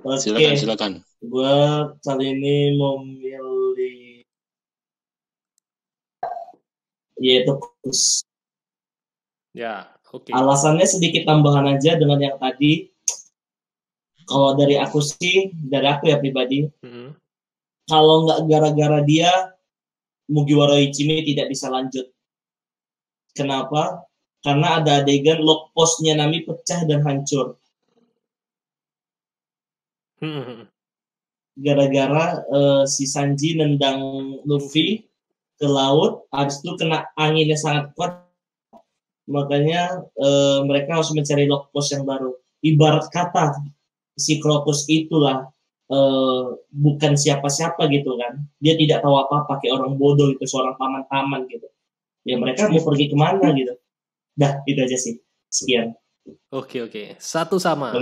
Oke. Silakan. Gue kali ini memilih yaitu Crocus. Ya, oke. Alasannya sedikit tambahan aja dengan yang tadi. Kalau dari aku sih, dari aku ya pribadi, kalau nggak gara-gara dia, Mugiwara Ichimi tidak bisa lanjut. Kenapa? Karena ada adegan lock post-nya Nami pecah dan hancur. Gara-gara si Sanji nendang Luffy ke laut, habis itu kena anginnya sangat kuat, makanya mereka harus mencari lock post yang baru. Ibarat kata si Crocus itulah bukan siapa-siapa gitu kan, dia tidak tahu apa-apa, kayak orang bodoh gitu, seorang paman-paman gitu. Ya mereka mau pergi kemana gitu. Dah, itu aja sih. Sekian. Oke. Satu sama.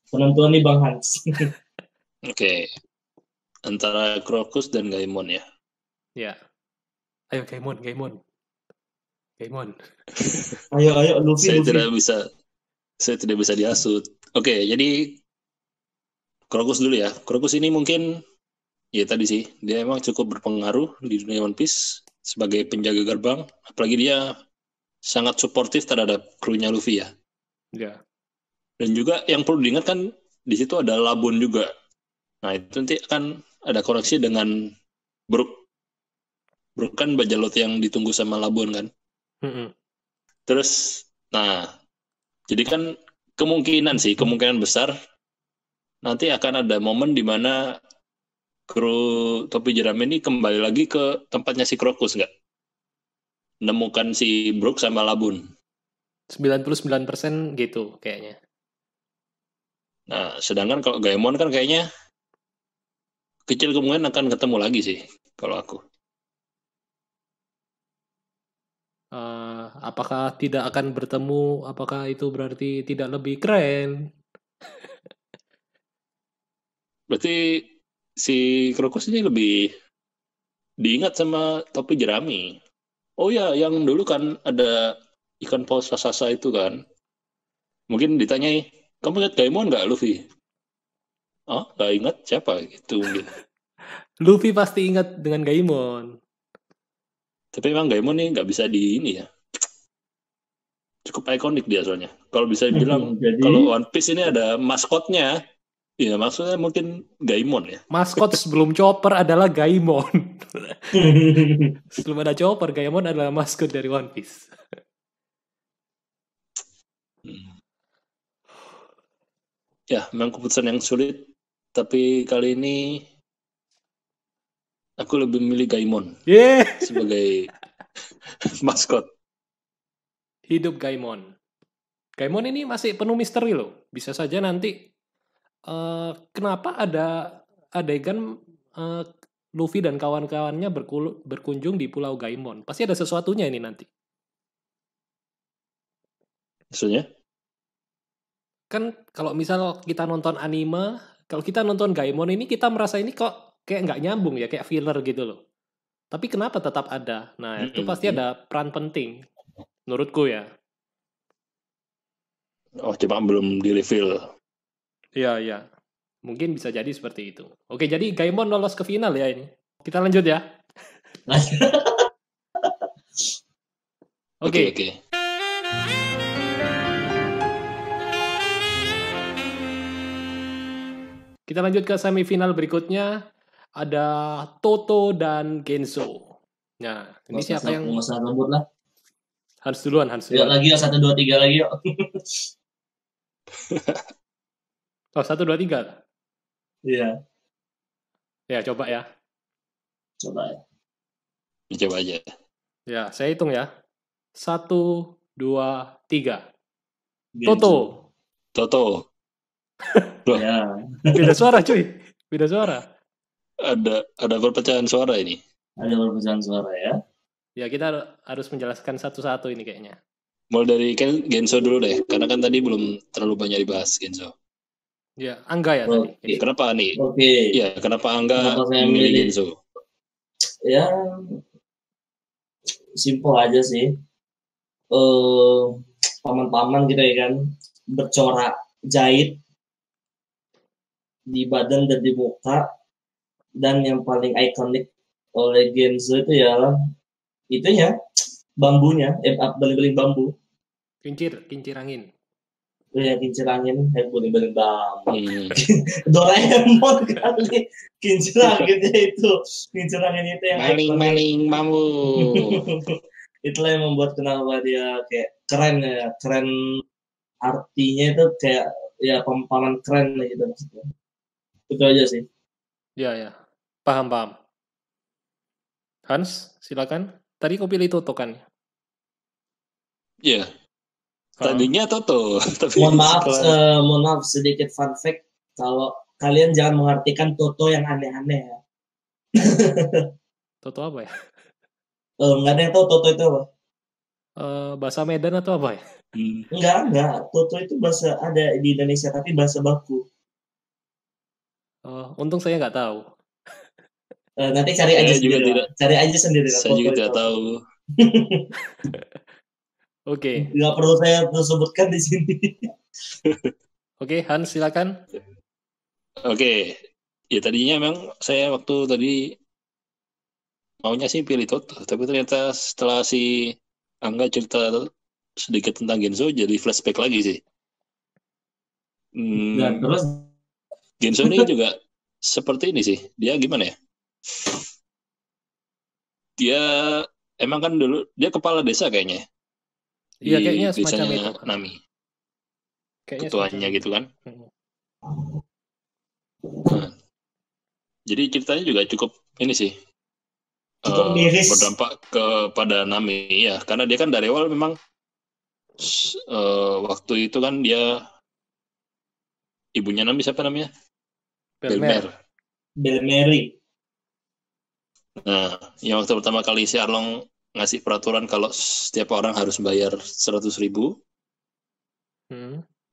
Penentuan nih Bang Hans. Oke. Antara Crocus dan Gaimon ya. Ya. Ayo Gaimon. Ayo Luffy. Saya tidak bisa dihasut. Oke, jadi Crocus dulu ya. Crocus ini mungkin ya tadi sih, dia emang cukup berpengaruh di dunia One Piece sebagai penjaga gerbang, apalagi dia sangat suportif terhadap krunya Luffy ya. Ya. Dan juga yang perlu diingat kan di situ ada Labun juga. Nah, itu nanti akan ada koneksi dengan Brook. Brook kan bajak laut yang ditunggu sama Labun kan. Terus, nah, jadi kan kemungkinan besar nanti akan ada momen di mana kru topi jerami ini kembali lagi ke tempatnya si Crocus nggak? Nemukan si Brook sama Labun. 99% gitu kayaknya. Nah, sedangkan kalau Gaimon kan kayaknya kecil kemungkinan akan ketemu lagi sih, kalau aku. Apakah tidak akan bertemu? Apakah itu berarti tidak lebih keren? Berarti si Crocus ini lebih diingat sama topi jerami. Oh ya, yang dulu kan ada ikan paus raksasa itu kan. Mungkin ditanyai, kamu lihat Gaimon nggak, Luffy? Oh, nggak ingat siapa gitu mungkin. Luffy pasti ingat dengan Gaimon. Tapi emang Gaimon nih nggak bisa di ini ya. Cukup ikonik dia soalnya. Kalau bisa dibilang, kalau One Piece ini ada maskotnya, Ya maksudnya mungkin Gaimon ya. Maskot sebelum Chopper adalah Gaimon. Sebelum ada Chopper, Gaimon adalah maskot dari One Piece. Ya, memang keputusan yang sulit. Tapi kali ini aku lebih memilih Gaimon sebagai maskot. Hidup Gaimon. Gaimon ini masih penuh misteri loh. Bisa saja nanti kenapa ada adegan Luffy dan kawan-kawannya berkunjung di Pulau Gaimon. Pasti ada sesuatunya ini nanti. Maksudnya? Kan kalau misal kita nonton anime, kalau kita nonton Gaimon ini kita merasa ini kok kayak nggak nyambung ya, kayak filler gitu loh. Tapi kenapa tetap ada? Nah, itu pasti ada peran penting. Menurutku ya. Oh, cuma belum di-reveal. Iya. Mungkin bisa jadi seperti itu. Oke, jadi Gaimon lolos ke final ya ini. Kita lanjut ya. Oke. Kita lanjut ke semifinal berikutnya. Ada Toto dan Genzo. Nah, ini siapa yang... Masalah rambut lah. Hans duluan. Yuk lagi yuk, 1, 2, 3 lagi yuk. Oh, 1, 2, 3. Iya. Ya, coba ya. Coba ya. Coba aja. Ya, saya hitung ya. 1, 2, 3. Genzo. Toto. Ya. Beda suara cuy. Beda suara. Ada perpecahan suara ini. Ada perpecahan suara ya. Ya, kita harus menjelaskan satu-satu ini kayaknya. Mulai dari Genzo dulu deh, karena kan tadi belum terlalu banyak dibahas Genzo. Ya, Angga ya tadi. Okay. Kenapa nih? Oke. Ya, kenapa Angga saya memilih Genzo? Ya, simpel aja sih. Paman-paman gitu ya kan, bercorak jahit di badan dan di muka, dan yang paling ikonik oleh Genzo itu ya itunya bambunya, beling-beling bambu. Kincir angin. Ya, kincir angin, beling-beling bambu. Doraemon kali kincir anginnya itu. Kincir anginnya itu yang maling bambu. Itulah yang membuat kenapa dia kayak keren ya, keren artinya itu kayak ya paman keren gitu maksudnya. Itu aja sih. Ya. Paham. Hans, silakan. Tadi kau pilih Toto kan? Iya. Tadinya Toto. Tapi mohon maaf sedikit fun fact, kalau kalian jangan mengartikan Toto yang aneh-aneh ya. Toto apa ya? Nggak ada yang tahu Toto itu apa? Bahasa Medan atau apa ya? Enggak. Toto itu bahasa ada di Indonesia tapi bahasa baku. Untung saya nggak tahu. Nanti cari aja sendiri. Saya juga tidak tahu. Oke. Nggak perlu saya sebutkan di sini. Oke, Hans silakan. Oke. Ya tadinya memang saya waktu tadi maunya sih pilih Toto, tapi ternyata setelah si Angga cerita sedikit tentang Genzo jadi flashback lagi sih. Dan terus Genzo ini juga seperti ini sih. Dia gimana ya? Dia emang kan dulu dia kepala desa kayaknya. Iya, kayaknya semacam desanya itu. Nami. Kayaknya ketuanya gitu kan. Nah, jadi ceritanya juga cukup ini sih. Berdampak kepada Nami ya, karena dia kan dari awal memang waktu itu kan dia ibunya Nami siapa namanya? Belmeri. Nah, yang waktu pertama kali si Arlong ngasih peraturan kalau setiap orang harus bayar 100.000.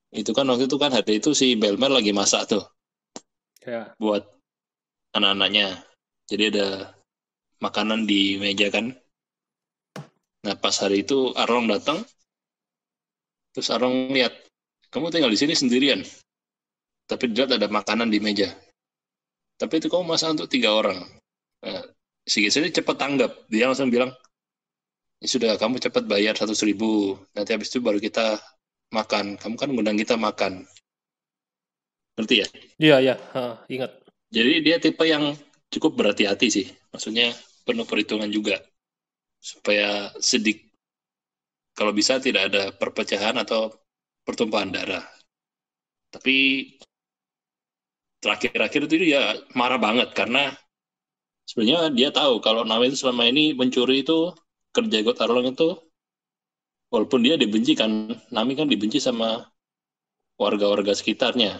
Itu kan waktu itu kan hari itu si Belmer lagi masak tuh. Ya. Buat anak-anaknya. Jadi ada makanan di meja kan. Nah, pas hari itu Arlong datang. Terus Arlong lihat, kamu tinggal di sini sendirian. Tapi dilihat ada makanan di meja. Tapi itu kamu masak untuk 3 orang. Nah, si Genzo ini cepat tanggap. Dia langsung bilang, ya sudah, kamu cepat bayar 100.000. Nanti habis itu baru kita makan. Kamu kan ngundang kita makan. Ngerti ya? Iya, ingat. Jadi dia tipe yang cukup berhati-hati sih. Maksudnya penuh perhitungan juga. Supaya kalau bisa tidak ada perpecahan atau pertumpahan darah. Tapi terakhir-akhir itu dia marah banget karena sebenarnya dia tahu kalau Nami itu selama ini mencuri itu, kerja ikut Arlong itu, walaupun dia dibenci kan, Nami kan dibenci sama warga-warga sekitarnya.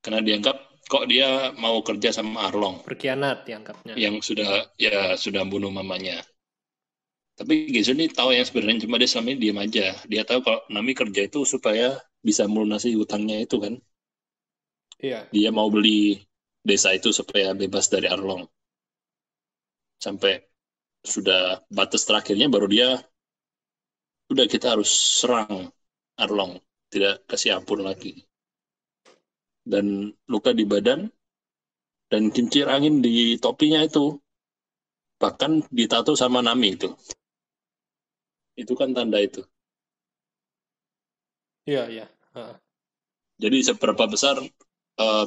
Karena dianggap kok dia mau kerja sama Arlong Berkhianat dianggapnya. yang sudah bunuh mamanya. Tapi Genso ini tahu yang sebenarnya, cuma dia selama ini diam aja. Dia tahu kalau Nami kerja itu supaya bisa melunasi hutangnya itu kan. Iya. Dia mau beli desa itu supaya bebas dari Arlong. Sampai sudah batas terakhirnya baru dia, udah kita harus serang Arlong. Tidak kasih ampun lagi. Dan luka di badan, dan kincir angin di topinya itu. Bahkan ditato sama Nami itu. Itu kan tanda itu. Iya. Jadi seberapa besar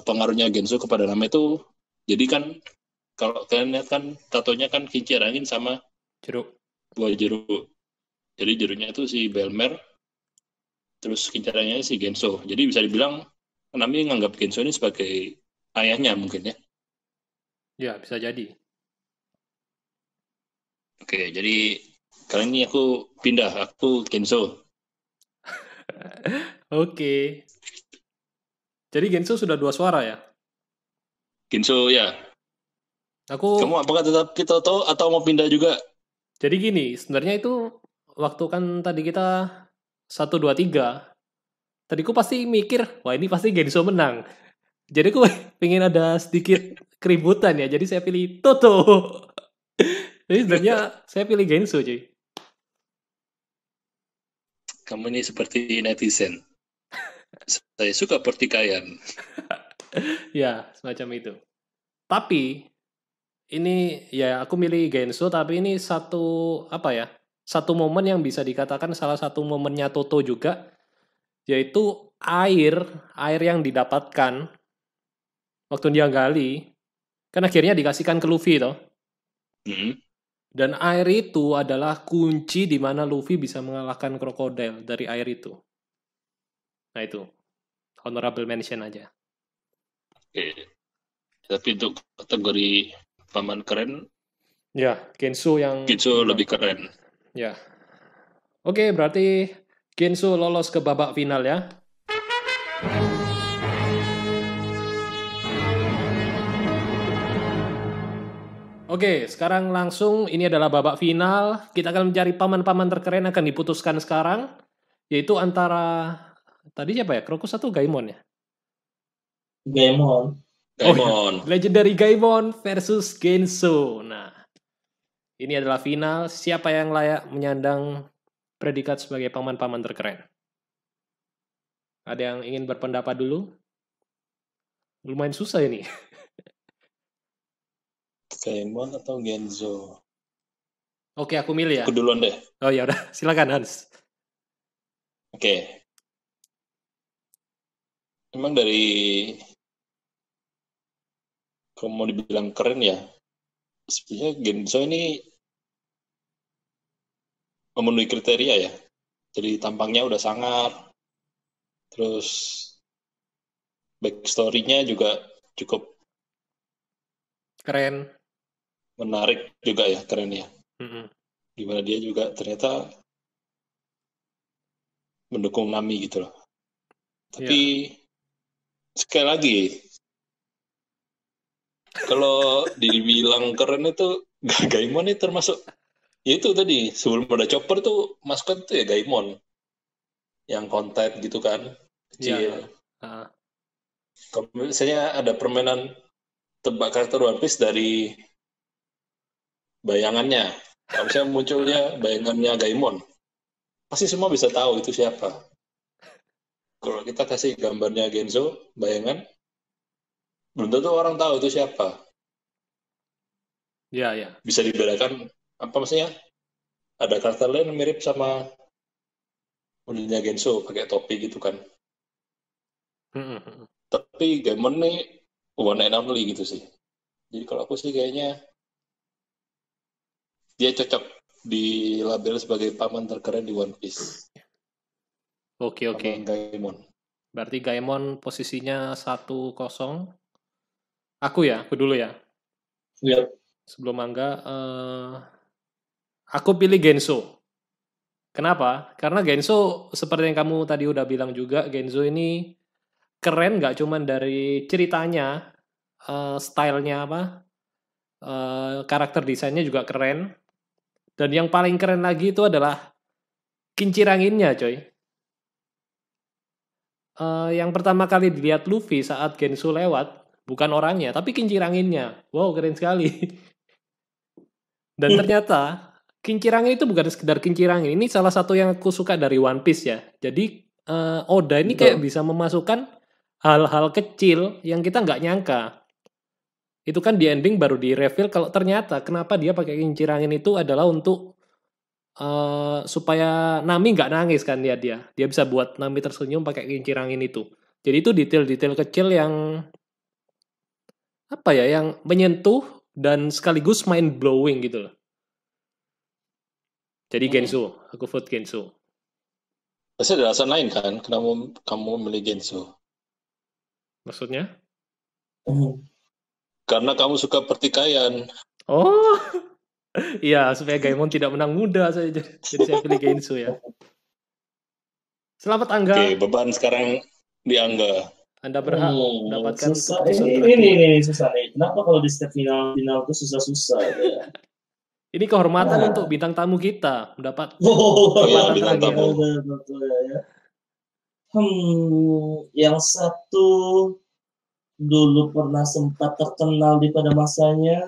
pengaruhnya Genso kepada Nami itu. Jadi kan kalau kalian lihat kan tatonya kan kincir angin sama Jeruk. buah jeruk. Jadi jeruknya itu si Belmer, terus kincir anginnya si Genso. Jadi bisa dibilang Nami nganggap Genso ini sebagai ayahnya mungkin ya. Ya, bisa jadi. Oke, jadi kali ini aku pindah, aku Genso. Oke. Jadi Genso sudah 2 suara ya? Genso ya. Kamu apakah tetap kita tahu atau mau pindah juga? Jadi gini, sebenarnya itu waktu kan tadi kita 1, 2, 3. Tadi ku pasti mikir, wah ini pasti Genso menang. Jadi aku pengen ada sedikit keributan ya, jadi saya pilih Toto. Jadi sebenarnya saya pilih Genso cuy. Kamu ini seperti netizen. Saya suka pertikaian. Ya, semacam itu. Tapi ini ya aku milih Genso, tapi ini satu momen yang bisa dikatakan salah satu momennya Toto juga, yaitu air yang didapatkan waktu dia gali, kan akhirnya dikasihkan ke Luffy toh. Dan air itu adalah kunci di mana Luffy bisa mengalahkan krokodil dari air itu. Nah itu, honorable mention aja. Oke. Tapi untuk kategori paman keren, ya Genso lebih keren. Ya. Oke, berarti Genso lolos ke babak final ya. Oke, sekarang langsung ini adalah babak final. Kita akan mencari paman-paman terkeren akan diputuskan sekarang, yaitu antara tadi siapa ya? Crocus atau Gaimon ya? Gaimon. Legendary Gaimon versus Genso. Nah, ini adalah final. Siapa yang layak menyandang predikat sebagai paman-paman terkeren? Ada yang ingin berpendapat dulu? Lumayan susah ini. Gaimon atau Genzo? Oke, aku milih ya. Aku duluan deh. Oh ya udah, silakan Hans. Oke. Emang dari kalau mau dibilang keren ya, sebenarnya Genzo ini memenuhi kriteria ya. Jadi tampangnya udah sangar, terus backstory-nya juga cukup keren, menarik juga ya, keren ya. Gimana dia juga ternyata mendukung Nami gitu loh. Tapi sekali lagi, kalau dibilang keren itu Gaimon itu termasuk, ya itu tadi sebelum ada Chopper tuh maskot itu ya Gaimon yang konten gitu kan, kecil. Kalau misalnya ada permainan tebak karakter One Piece dari bayangannya, kalau misalnya munculnya bayangannya Gaimon, pasti semua bisa tahu itu siapa. Kalau kita kasih gambarnya Genzo, bayangan, belum tentu orang tahu itu siapa. Ya. Bisa dibedakan apa maksudnya? Ada karakter lain yang mirip sama modelnya Genzo pakai topi gitu kan. Tapi Gaimon nih one and only gitu sih. Jadi kalau aku sih kayaknya dia cocok di label sebagai paman terkeren di One Piece. Oke. Paman Gaimon. Berarti Gaimon posisinya 1-0. Aku dulu ya. Iya. Sebelum manga, aku pilih Genso. Kenapa? Karena Genso, seperti yang kamu tadi udah bilang juga, Genso ini keren nggak cuman dari ceritanya, stylenya karakter desainnya juga keren. Dan yang paling keren lagi itu adalah kincir anginnya, coy. Yang pertama kali dilihat Luffy saat Genso lewat, bukan orangnya, tapi kincir anginnya. Wow, keren sekali. Dan ternyata kincir angin itu bukan sekedar kincir angin. Ini salah satu yang aku suka dari One Piece ya. Jadi Oda ini kayak bisa memasukkan hal-hal kecil yang kita nggak nyangka. Itu kan di ending baru di reveal kalau ternyata kenapa dia pakai kincir angin itu adalah untuk supaya Nami nggak nangis kan dia bisa buat Nami tersenyum pakai kincir angin itu. Jadi itu detail-detail kecil yang yang menyentuh dan sekaligus mind blowing gitu loh. Jadi Genso, aku vote Genso. Pasti ada alasan lain kan kenapa kamu memilih Genso? Maksudnya? Karena kamu suka pertikaian. Oh, iya, supaya Gaimon tidak menang muda jadi saya pilih Genso ya. Selamat Angga. Oke, beban sekarang di Angga. Anda berhak mendapatkan susah. Ini susah nih. Kenapa kalau di step final itu susah-susah ya? Ini kehormatan untuk bintang tamu kita mendapat kehormatan bintang tamu. Ya. Yang satu dulu pernah sempat terkenal pada masanya.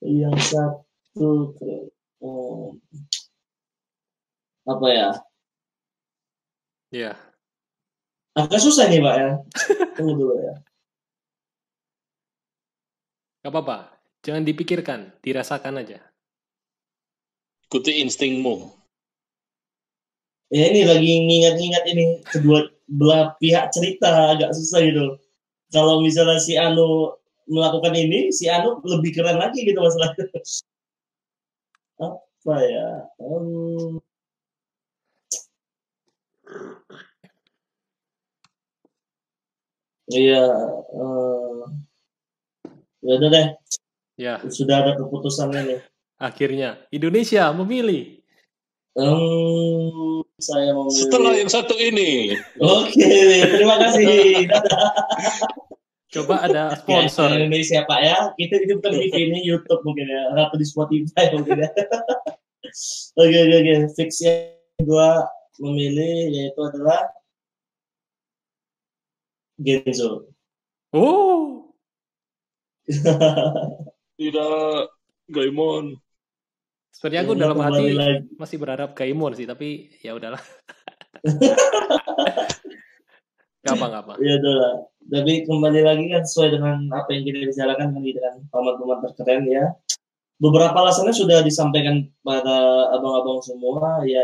Yang satu apa ya? Iya. Agak susah nih Pak ya. Tunggu dulu ya. Gak apa-apa. Jangan dipikirkan, dirasakan aja. Ikuti instingmu. Ya ini lagi ngingat-ngingat ini kedua belah pihak cerita agak susah gitu. Kalau misalnya si Anu melakukan ini, si Anu lebih keren lagi gitu masalahnya. Apa ya? Iya. Ya udah deh. Ya. Sudah ada keputusan ini. Akhirnya Indonesia memilih. Saya memilih. Setelah yang satu ini. Oke, terima kasih. Coba ada sponsor. Indonesia Pak ya. Kita itu bukan TV ini YouTube mungkin ya, atau di Spotify mungkin ya. Oke. Fix yang gua memilih yaitu adalah Genzo. Oh. Tidak, Gaimon. Sebenarnya aku dalam hati masih berharap Gaimon sih, tapi ya udahlah. Gak apa. Ya udahlah. Tapi kembali lagi kan sesuai dengan apa yang kita bicarakan kan dengan paman-paman terkeren ya. Beberapa alasannya sudah disampaikan pada abang-abang semua ya,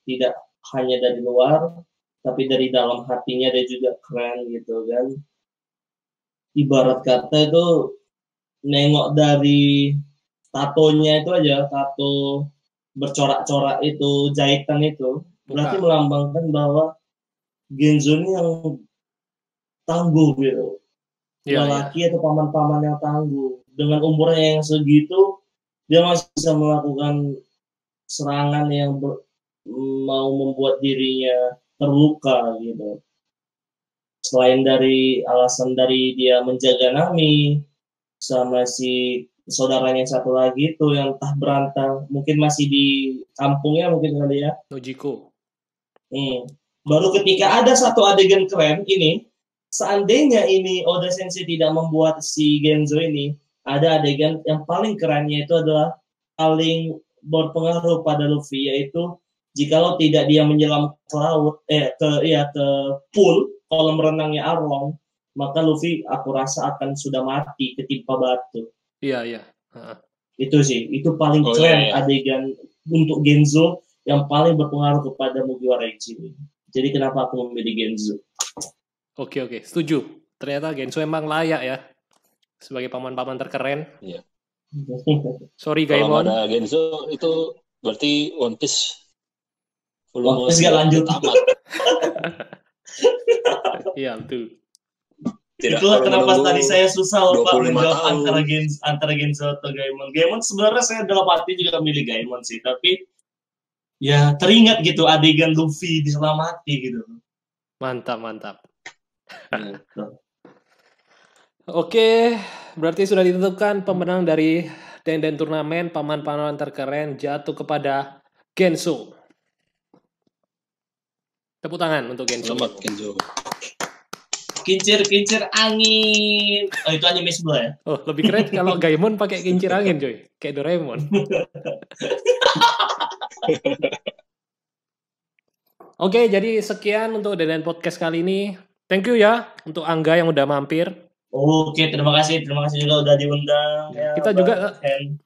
tidak hanya dari luar tapi dari dalam hatinya dia juga keren gitu kan. Ibarat kata itu nengok dari tatonya itu aja, tato bercorak-corak itu, jahitan itu, berarti melambangkan bahwa Genzo ini yang tangguh gitu. Lelaki atau paman-paman yang tangguh. Dengan umurnya yang segitu, dia masih bisa melakukan serangan yang mau membuat dirinya terluka gitu. Selain dari alasan dari dia menjaga Nami, sama si saudaranya yang satu lagi itu yang entah berantah, mungkin masih di kampungnya mungkin kali ya. Nojiko. Baru ketika ada satu adegan keren ini, seandainya ini Oda Sensei tidak membuat si Genzo ini, ada adegan yang paling kerennya itu adalah paling berpengaruh pada Luffy, yaitu jikalau tidak dia menyelam ke laut, ke pool kolam renangnya Arlong, maka Luffy aku rasa akan sudah mati ketimpa batu. Iya. Itu sih, itu paling keren adegan untuk Genzo yang paling berpengaruh kepada Mugiwara Ichigo. Jadi kenapa aku memilih Genzo? Oke, setuju. Ternyata Genso emang layak ya sebagai paman-paman terkeren. Iya. Sorry Kalau Gaimon. nggak ada Genzo itu berarti One Piece One Piece nggak lanjut. Tamat. Iya betul. Itulah kenapa tadi saya susah Pak menjawab antara Genzo atau Gaimon. Gaimon sebenarnya saya dalam hati juga milih Gaimon sih, tapi ya teringat gitu adegan Luffy diselamati gitu. Mantap. Gitu. Oke, berarti sudah ditentukan pemenang dari Denden Turnamen paman-paman terkeren jatuh kepada Genso. Tepuk tangan untuk Genso. Selamat Genzo. Kincir angin. Oh itu anime sebelah ya? Oh lebih keren kalau Gaimon pakai kincir angin coy, kayak Doraemon. Oke, jadi sekian untuk Denden Podcast kali ini. Thank you ya untuk Angga yang udah mampir. Oke, terima kasih juga udah diundang. Ya, Kita juga,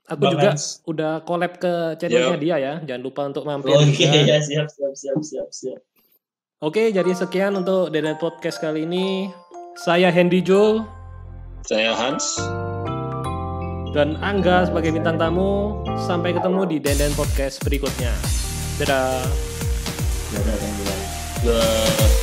aku juga udah collab ke channelnya dia ya. Jangan lupa untuk mampir. Oke, ya siap. Oke, jadi sekian untuk Denden Podcast kali ini. Saya Hendy Joel. Saya Hans. Dan Angga sebagai bintang tamu. Sampai ketemu di Denden Podcast berikutnya. Dadah. Dadah.